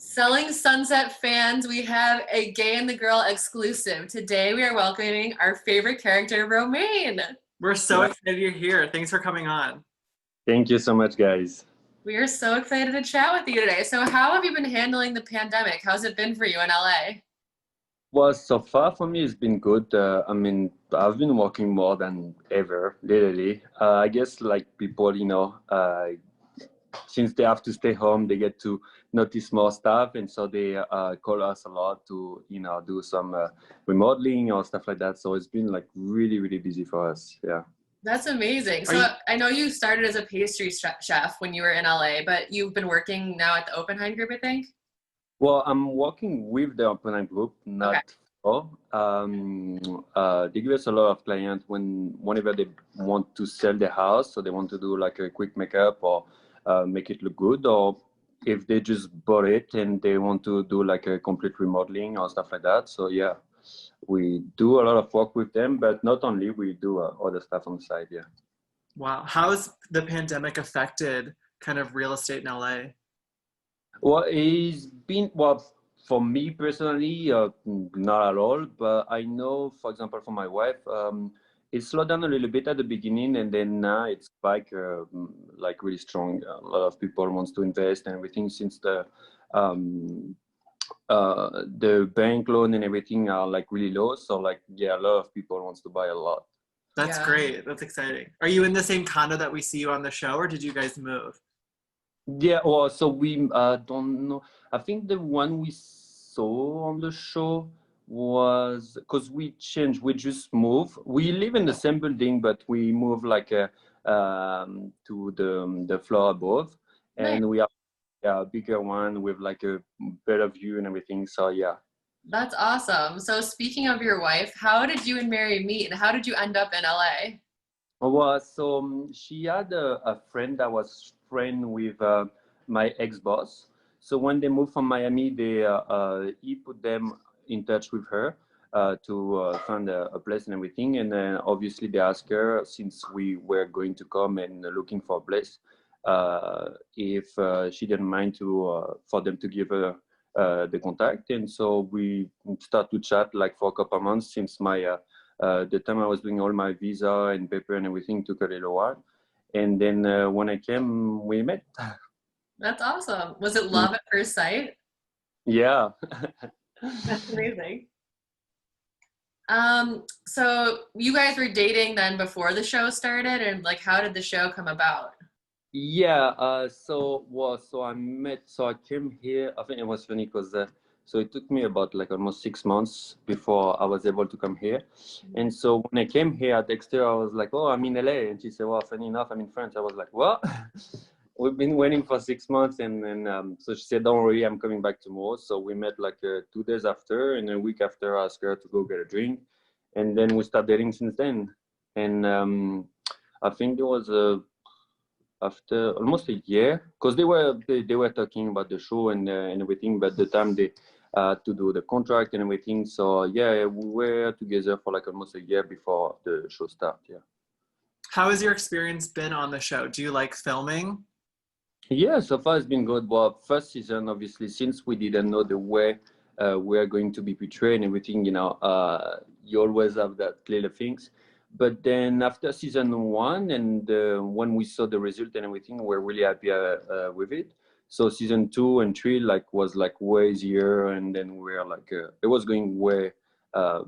Selling Sunset fans, we have a Gay and the Girl exclusive. Today we are welcoming our favorite character, Romain. We're so excited you're here. Thanks for coming on. Thank you so much, guys. We are so excited to chat with you today. So how have you been handling the pandemic? How's it been for you in LA? Well, so far for me, it's been good. I've been working more than ever, literally. I guess like people, since they have to stay home, they get to notice more stuff. And so they call us a lot to, do some remodeling or stuff like that. So it's been like really, really busy for us. Yeah. That's amazing. So I know you started as a pastry chef when you were in LA, but you've been working now at the Oppenheim Group, I think? Well, I'm working with the Oppenheim Group, not for. They give us a lot of clients whenever they want to sell their house, so they want to do like a quick makeup or make it look good, or if they just bought it and they want to do like a complete remodeling or stuff like that. So yeah, we do a lot of work with them, but not only, we do other stuff on the side. Yeah. Wow. How has the pandemic affected kind of real estate in LA? Well, it's been, for me personally, not at all. But I know, for example, for my wife, it slowed down a little bit at the beginning, and then now it's like really strong. A lot of people wants to invest and everything, since the bank loan and everything are like really low. So like, yeah, a lot of people wants to buy a lot. That's great. That's exciting. Are you in the same condo that we see you on the show, or did you guys move? Yeah, well, so we don't know. I think the one we saw on the show was, because we changed, we just moved. We live in the same building, but we moved like to the floor above, and we have a bigger one with like a better view and everything. So yeah. That's awesome. So speaking of your wife, how did you and Mary meet, and how did you end up in LA? Well, so she had a friend that was friend with my ex-boss. So when they moved from Miami, he put them in touch with her to find a place and everything. And then obviously they asked her, since we were going to come and looking for a place, if she didn't mind for them to give her the contact. And so we start to chat like for a couple of months, since the time I was doing all my visa and paper and everything took a little while. And then when I came, we met. That's awesome. Was it love at first sight? Yeah. That's amazing. So you guys were dating then before the show started, and like, how did the show come about? Yeah, so I came here. I think it was funny because so it took me about like almost 6 months before I was able to come here. And so when I came here, I texted her, I was like, oh, I'm in LA. And she said, well, funny enough, I'm in France. I was like, what? We've been waiting for 6 months. And then so she said, don't worry, I'm coming back tomorrow. So we met like 2 days after, and a week after I asked her to go get a drink. And then we started dating since then. And I think there was after almost a year, because they were talking about the show and everything, but the time they to do the contract and everything. So yeah, we were together for like almost a year before the show started. Yeah. How has your experience been on the show? Do you like filming? Yeah, so far it's been good. Well, first season, obviously, since we didn't know the way we're going to be portrayed and everything, you always have that little things. But then after season 1, and when we saw the result and everything, we're really happy with it. So season 2 and 3 was way easier, and then we're like it was going way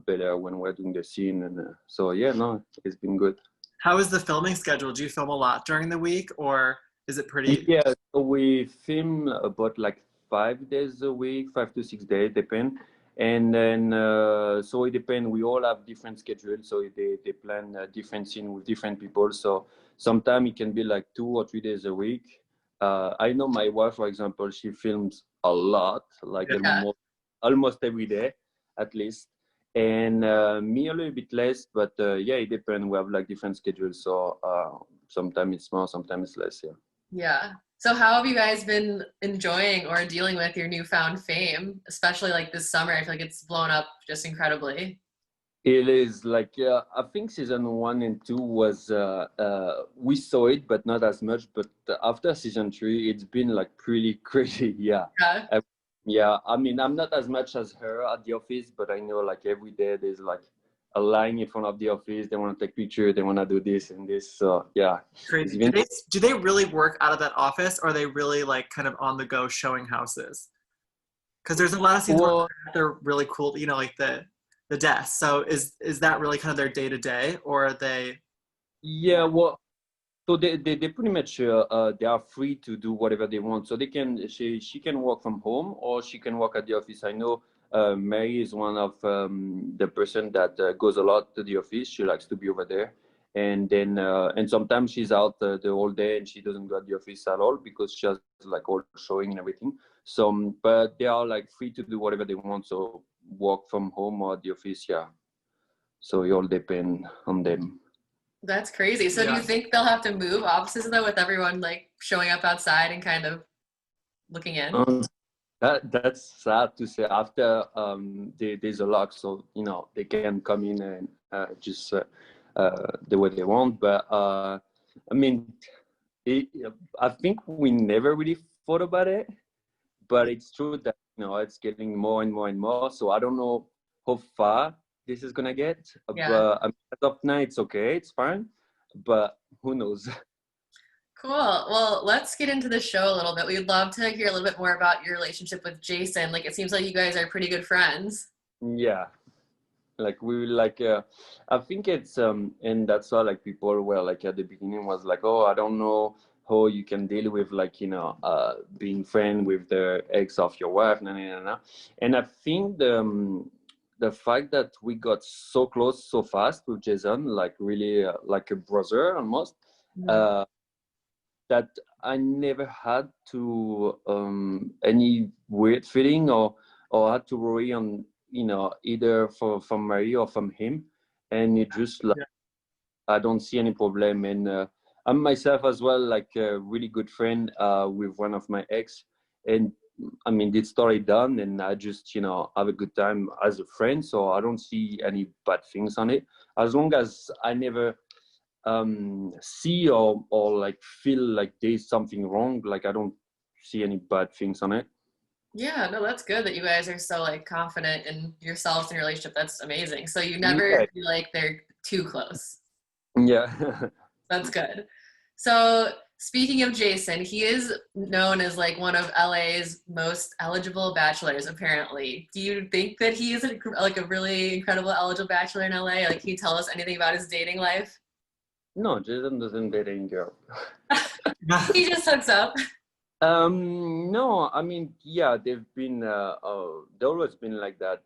better when we're doing the scene, and so yeah, no, it's been good. How is the filming schedule? Do you film a lot during the week, or is it pretty? Yeah, so we film about like 5 days a week, 5 to 6 days, depend. And then, so it depends. We all have different schedules, so they plan a different scene with different people. So sometimes it can be like 2 or 3 days a week. I know my wife, for example, she films a lot, like almost every day, at least. And me a little bit less, but yeah, it depends. We have like different schedules, so sometimes it's more, sometimes it's less. Yeah. Yeah. So how have you guys been enjoying or dealing with your newfound fame, especially like this summer? I feel like it's blown up just incredibly. It is like, I think season 1 and 2 was, we saw it, but not as much. But after season 3, it's been like pretty crazy. Yeah. Yeah, I mean, I'm not as much as her at the office, but I know like every day there's like a line in front of the office. They want to take picture. They want to do this and this. So yeah, it's Crazy. been Do they really work out of that office, or are they really like kind of on the go showing houses? Because there's a lot of scenes where well. they're really cool, you know, like the desk. So is that really kind of their day to day, or are they? Yeah, well, so they pretty much they are free to do whatever they want. So she can work from home or she can work at the office. I know Mary is one of the person that goes a lot to the office. She likes to be over there, and then and sometimes she's out the whole day and she doesn't go at the office at all because she has like all showing and everything. So, but they are like free to do whatever they want. So work from home or at the office, yeah. So it all depend on them. That's crazy. So do you Yeah. think they'll have to move offices though with everyone like showing up outside and kind of looking in? That's sad to say. After there's a lock, so you know they can come in and just the way they want. But I mean, it, I think we never really thought about it, but it's true that you know it's getting more and more and more. So I don't know how far this is gonna get. Yeah. But I mean, as of now, it's okay, it's fine. But who knows? Cool. Well, let's get into the show a little bit. We'd love to hear a little bit more about your relationship with Jason. Like, it seems like you guys are pretty good friends. Yeah. Like we like I think it's and that's why like people were like at the beginning was like, oh, I don't know how you can deal with like you know being friend with the ex of your wife, and I think the fact that we got so close so fast with Jason, like really like a brother almost, Mhm. uh that I never had to any weird feeling or had to worry on you know either from Mary or from him, and it just like Yeah. I don't see any problem. And I'm myself as well like a really good friend with one of my ex, and I mean this story done, and I just you know have a good time as a friend, so I don't see any bad things on it as long as I never see or like feel like there's something wrong. Like I don't see any bad things on it. Yeah, no, that's good that you guys are so like confident in yourselves and your relationship. That's amazing. So you never Yeah, feel like they're too close. yeah. That's good. So speaking of Jason, he is known as like one of LA's most eligible bachelors, apparently. Do you think that he is like a really incredible eligible bachelor in LA? Like, can you tell us anything about his dating life? No, Jason doesn't date any girl. He just hooks up. No, I mean, yeah, they always been like that.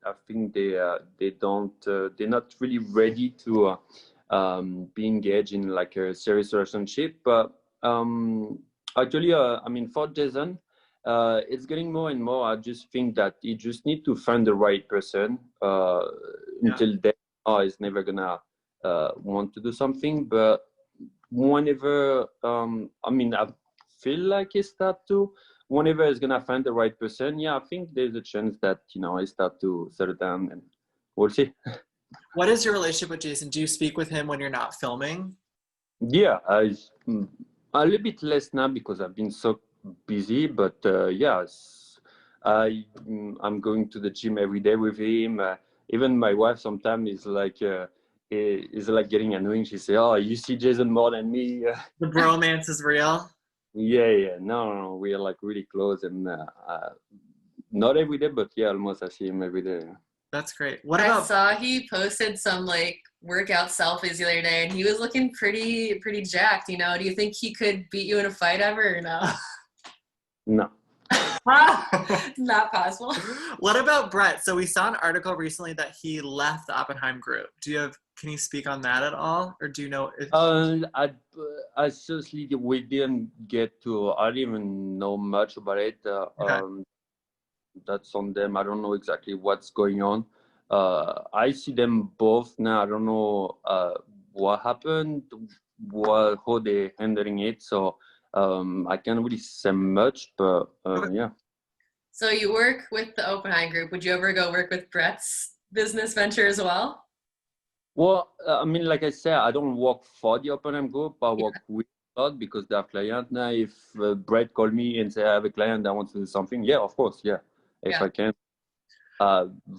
I think they don't, they're not really ready to be engaged in like a serious relationship. But actually, I mean, for Jason, it's getting more and more. I just think that you just need to find the right person. Yeah. Until then, is never gonna want to do something. But whenever, I mean, I feel like he start to whenever he's gonna find the right person, yeah, I think there's a chance that you know he start to settle down, and we'll see. What is your relationship with Jason? Do you speak with him when you're not filming? Yeah, a little bit less now because I've been so busy, but yes, I'm going to the gym every day with him. Even my wife sometimes is like getting annoying. She say, "Oh, you see Jason more than me." The bromance is real. Yeah, yeah. No, no, no. We are like really close, and not every day, but yeah, almost I see him every day. That's great. What I about saw he posted some like workout selfies the other day and he was looking pretty jacked, you know. Do you think he could beat you in a fight ever or no? No. Not possible. what about Brett? So we saw an article recently that he left the Oppenheim group. Can you speak on that at all? Or do you know if I seriously we didn't get to. I didn't even know much about it. okay. That's on them. I don't know exactly what's going on. I see them both now. I don't know what happened, how they handling it. So I can't really say much, but Okay. yeah. So you work with the Oppenheim group. Would you ever go work with Brett's business venture as well? Well, I mean, like I said, I don't work for the Open group. I work with a lot because they have client. Now, if Brett called me and say I have a client that wants to do something, yeah, of course, yeah, if I can.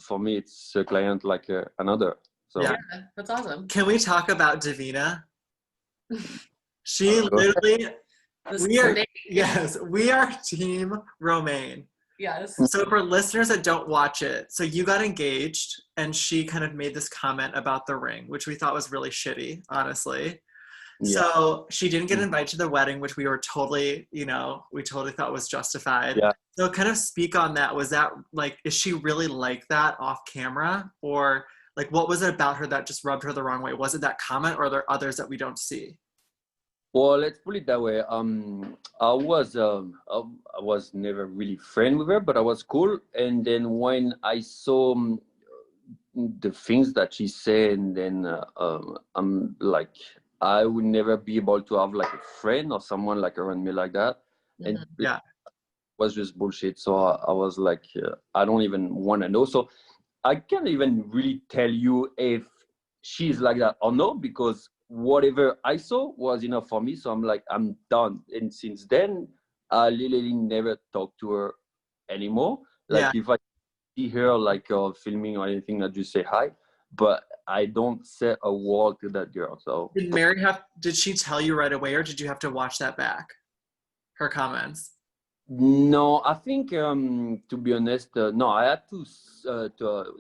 For me, it's a client like another. So Yeah. That's awesome. Can we talk about Davina? She literally, we are team Romain. Yes. So for listeners that don't watch it, so you got engaged and she kind of made this comment about the ring, which we thought was really shitty, honestly. yeah. So she didn't get invited to the wedding, which we were totally, we totally thought was justified. Yeah. So kind of speak on that. Was that like, is she really like that off camera? Or like, what was it about her that just rubbed her the wrong way? Was it that comment or are there others that we don't see? Well, let's put it that way. I was never really friend with her, but I was cool. And then when I saw the things that she said, and then I'm like, I would never be able to have like a friend or someone like around me like that. And it was just bullshit. So I was like, I don't even want to know. So I can't even really tell you if she's like that or not, because whatever I saw was enough for me. So I'm like, I'm done. And since then, I literally never talk to her anymore. Like if I see her like filming or anything, I just say hi. But I don't say a word to that girl. So did she tell you right away or did you have to watch that back? Her comments? No, I think to be honest, no, I had to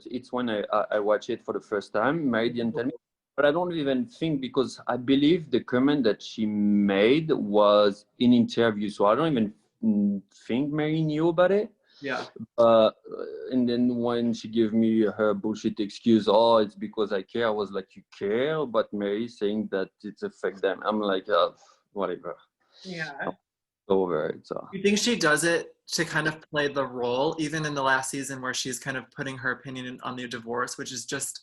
it's when I watch it for the first time. Mary didn't tell me, but I don't even think, because I believe the comment that she made was in interview, so I don't even think Mary knew about it. Yeah. And then when she gave me her bullshit excuse, oh, it's because I care, I was like, you care? But Mary saying that it's affect them. I'm like, whatever. Yeah. Over it. So you think she does it to kind of play the role, even in the last season where she's kind of putting her opinion on the divorce, which is just,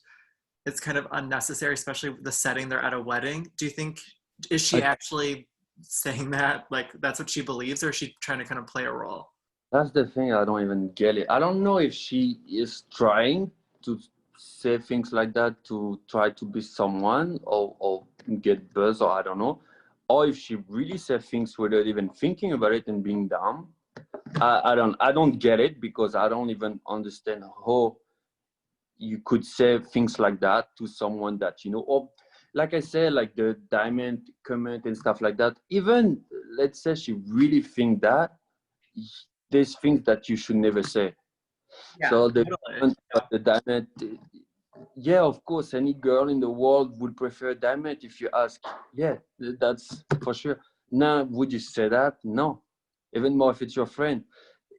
it's kind of unnecessary, especially the setting, they're at a wedding. Do you think, is she actually saying that, like that's what she believes, or is she trying to kind of play a role? That's the thing, I don't even get it. I don't know if she is trying to say things like that to try to be someone or get buzz, or I don't know. Or if she really said things without even thinking about it and being dumb. I don't get it, because I don't even understand how you could say things like that to someone that or like I said, like the diamond comment and stuff like that. Even let's say she really think that, there's things that you should never say. Yeah, so the diamond, yeah, of course, any girl in the world would prefer diamond if you ask. Yeah, that's for sure. Now, would you say that? No. Even more if it's your friend.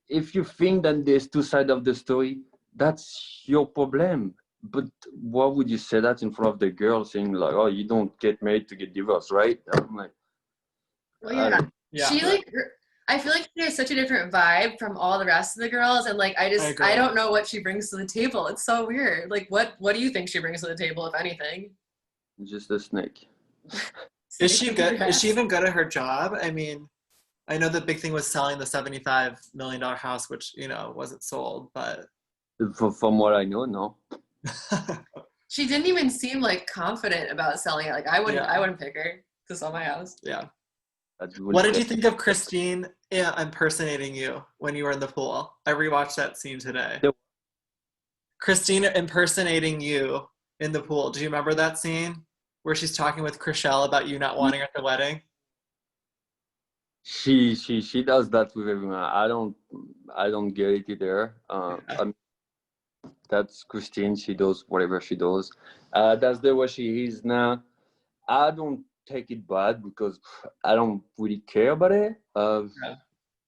If you think that there's two sides of the story, that's your problem. But why would you say that in front of the girl, saying like, oh, you don't get married to get divorced, right? I'm like, well, she I feel like she has such a different vibe from all the rest of the girls, and like I don't know what she brings to the table. It's so weird. Like what do you think she brings to the table, if anything? Just a snake. Is she good? Is she even good at her job? I mean, I know the big thing was selling the $75 million house, which wasn't sold, but from what I know, no. She didn't even seem like confident about selling it. Like I wouldn't pick her to sell my house. Yeah. What did you think of Christine impersonating you when you were in the pool? I rewatched that scene today. Christine impersonating you in the pool. Do you remember that scene where she's talking with Chriselle about you not wanting her at the wedding? She does that with everyone. I don't get it either. That's Christine. She does whatever she does. That's the way she is now. I don't take it bad because I don't really care about it.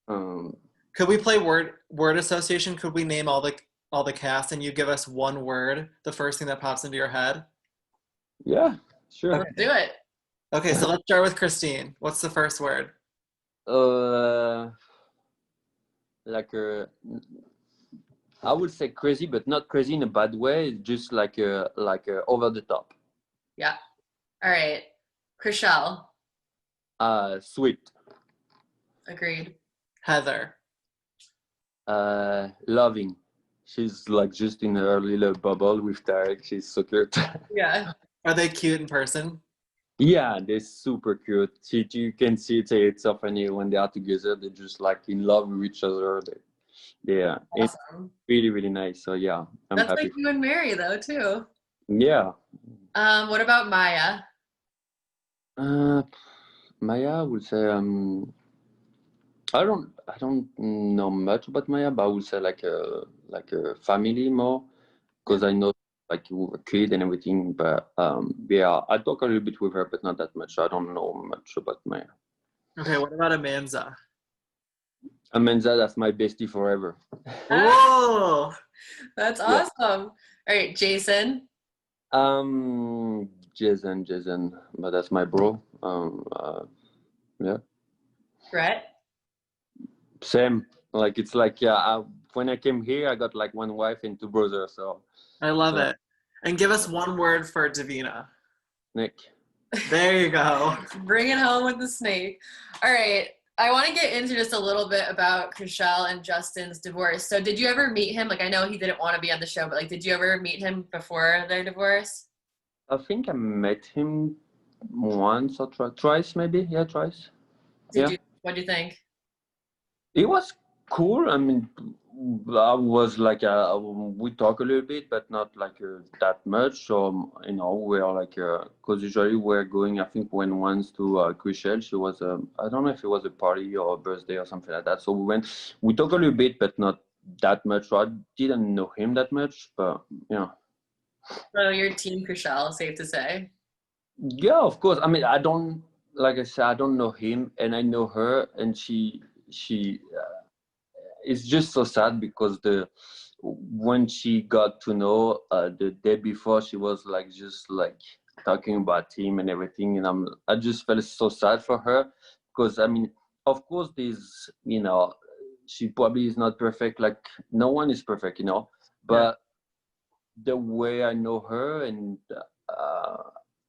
Could we play word association? Could we name all the cast and you give us one word, the first thing that pops into your head? Yeah, sure. Let's do it. Okay, so let's start with Christine. What's the first word? I would say crazy, but not crazy in a bad way. Just like over the top. Yeah. All right. Chriselle. Sweet. Agreed. Heather. Loving. She's like just in her little bubble with Tarek. She's so cute. Yeah. Are they cute in person? Yeah, they're super cute. You can see it's so funny when they are together. They're just like in love with each other. Yeah, it's Awesome. really, really nice. So yeah, I'm That's happy. like you and Mary though too. Yeah. What about Maya? Uh, Maya, I would say I don't know much about Maya, but I would say like a family more because I know like you were a kid and everything. But yeah, I talk a little bit with her, but not that much. I don't know much about Maya. Okay, what about Amanza? Amanda, that's my bestie forever. Oh, That's Yeah. awesome. All right, Jason. Jason, but that's my bro. Yeah. Brett. Same. Like it's like yeah. When I came here, I got like one wife and two brothers. So I love so it. And give us one word for Davina. Nick. There you go. Bring it home with the snake. All right. I want to get into just a little bit about Chrishell and Justin's divorce. So did you ever meet him? Like I know he didn't want to be on the show, but like did you ever meet him before their divorce? I think I met him once or twice, maybe. Yeah, twice. Did Yeah. you what do you think? It was cool. I mean, I was like, we talk a little bit, but not like that much. So, we're like, because usually we're going, I think, when once to Chrishell. She was, I don't know if it was a party or a birthday or something like that. So we talk a little bit, but not that much. So I didn't know him that much, but yeah. So you're team Chrishell, safe to say. Yeah, of course. I mean, like I said, I don't know him, and I know her, and she it's just so sad because when she got to know the day before, she was like just like talking about him and everything, and I just felt so sad for her because I mean, of course, she probably is not perfect, like no one is perfect, but the way I know her and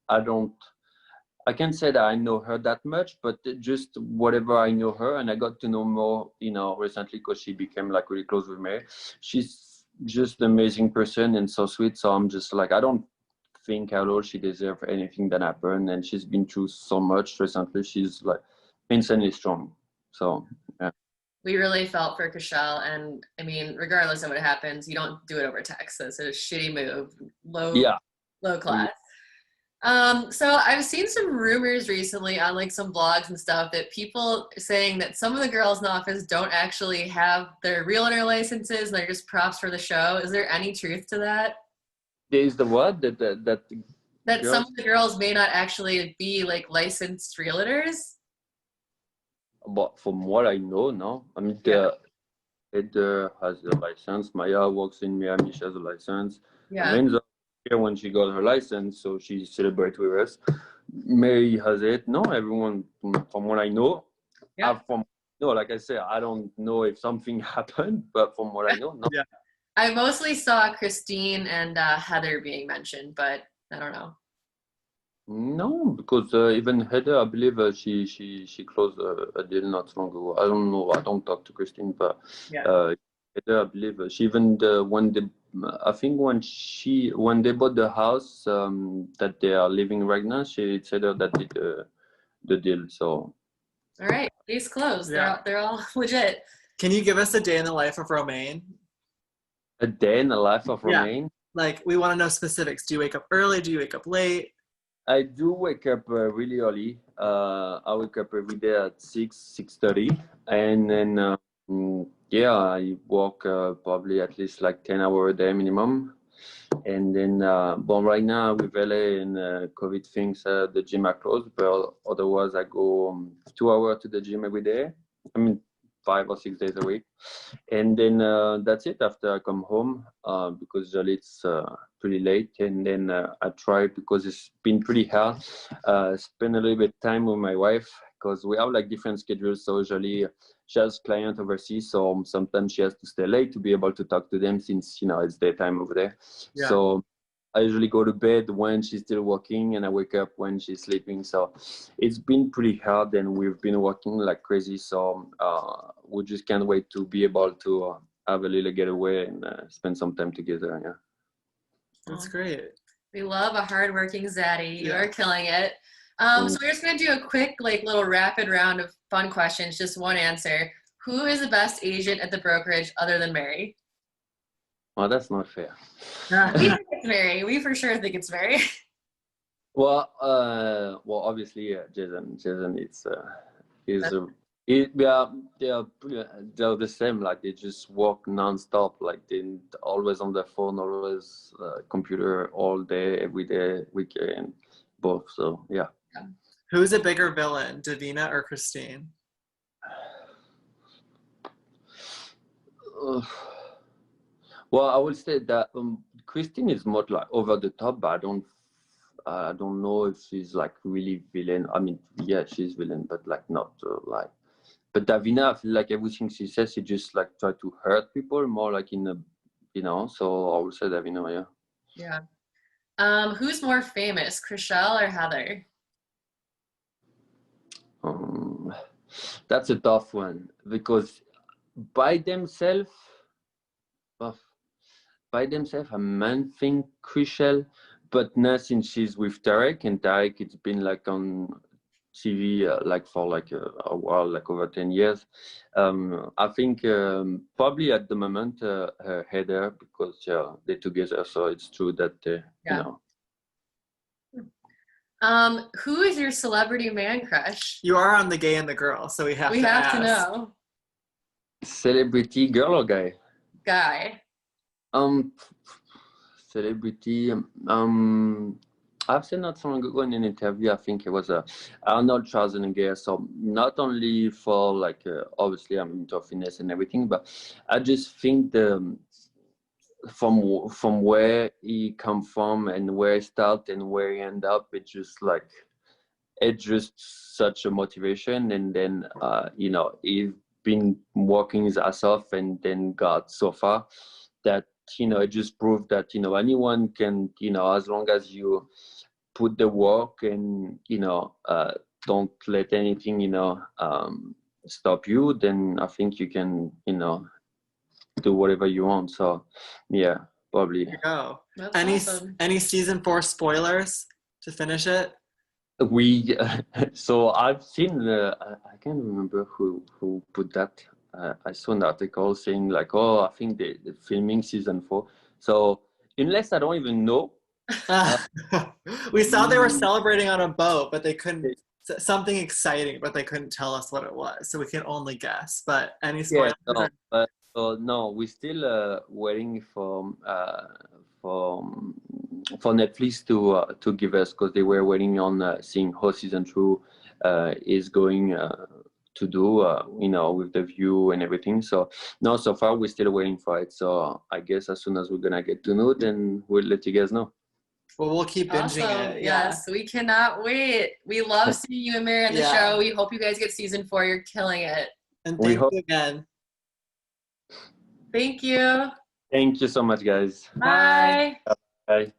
I don't. I can't say that I know her that much, but just whatever I know her, and I got to know more, recently because she became like really close with me. She's just an amazing person and so sweet. So I'm just like, I don't think at all she deserves anything that happened, and she's been through so much recently. She's like insanely strong. So yeah. We really felt for Chrishell, and I mean, regardless of what happens, you don't do it over text. So it's a shitty move, Yeah. low class. So I've seen some rumors recently on like some blogs and stuff that people saying that some of the girls in the office don't actually have their realtor licenses and they're just props for the show. Is there any truth to that? There is the what that That girl. some of the girls may not actually be like licensed realtors? But from what I know, no. I mean, Yeah. Heather has a license. Maya works in Miami. She has a license. Yeah. Amanda here when she got her license, so she celebrates with us. Mary has it. No, everyone from what I know. Yeah. Like I said, I don't know if something happened, but from what I know, no. Yeah. I mostly saw Christine and Heather being mentioned, but I don't know. No, because even Heather, I believe she closed a deal not long ago. I don't know. I don't talk to Christine, but Yeah. Heather, I believe she even when they, I think when they bought the house that they are living right now, it's Heather that did the deal. So All right, case closed. Yeah. They're all legit. Can you give us a day in the life of Romaine? a day in the life of Yeah. Romain. Like, we want to know specifics. Do you wake up early? Do you wake up late? I do wake up really early. I wake up every day at 6:30, and then yeah, I walk probably at least like 10 hours a day minimum. And then, but right now with LA and COVID things, the gym are closed. But otherwise, I go 2 hours to the gym every day. I mean, 5 or 6 days a week. And then that's it. After I come home, because usually it's pretty late, and then I try, because it's been pretty hard, spend a little bit time with my wife, because we have like different schedules. So usually she has client overseas, so sometimes she has to stay late to be able to talk to them, since it's daytime over there. Yeah. So I usually go to bed when she's still working, and I wake up when she's sleeping. So it's been pretty hard, and we've been working like crazy. So we just can't wait to be able to have a little getaway and spend some time together. Yeah. That's great. We love a hardworking zaddy. You Yeah. are killing it. So we're just gonna do a quick, like, little rapid round of fun questions, just one answer. Who is the best agent at the brokerage other than Mary? Well, that's not fair. We think it's Mary. We for sure think it's Mary. Well, obviously, Jason. Jason, they're the same. Like they just work nonstop. Like they're always on their phone, always computer all day, every day, weekend, both. So yeah. Who's a bigger villain, Davina or Christine? Well, I would say that Christine is more like over the top, but I don't know if she's like really villain. I mean, yeah, she's villain, but like not like. But Davina, I feel like everything she says, she just like try to hurt people more, like in a, So I would say Davina, yeah. Yeah. Who's more famous, Chriselle or Heather? That's a tough one because by themselves, I might think Chriselle, but now since she's with Tarek, and Tarek, it's been like on TV like for like a while, like over 10 years. I think probably at the moment Heather, because they're together, so it's true that Who is your celebrity man crush? You are on the gay and the girl, so we have to ask. to know. Celebrity, girl or guy? Guy. Celebrity. I've seen not so long ago in an interview. I think it was Arnold Schwarzenegger. So not only for like obviously I'm into fitness and everything, but I just think from where he come from and where he start and where he end up, it's just such a motivation. And then he's been working his ass off and then got so far that it just proved that anyone can, as long as you put the work and don't let anything stop you, then I think you can do whatever you want. So yeah, probably. There you go. That's awesome. Any season 4 spoilers to finish it? So I've seen I can't remember who put that. I saw an article saying like, oh, I think they're filming season 4. So unless I don't even know. We saw they were celebrating on a boat, but they couldn't, something exciting, but they couldn't tell us what it was. So we can only guess. But any spoilers? Yeah, no, we're still waiting for Netflix to give us, because they were waiting on seeing how season 2 is going to do, with the view and everything. So no, so far we're still waiting for it. So I guess as soon as we're gonna get to know, then we'll let you guys know. Well, we'll keep binging it. Yeah. Yes, we cannot wait. We love seeing you and Mary on the show. We hope you guys get season 4. You're killing it. And thank you again. Thank you. Thank you so much, guys. Bye. Bye.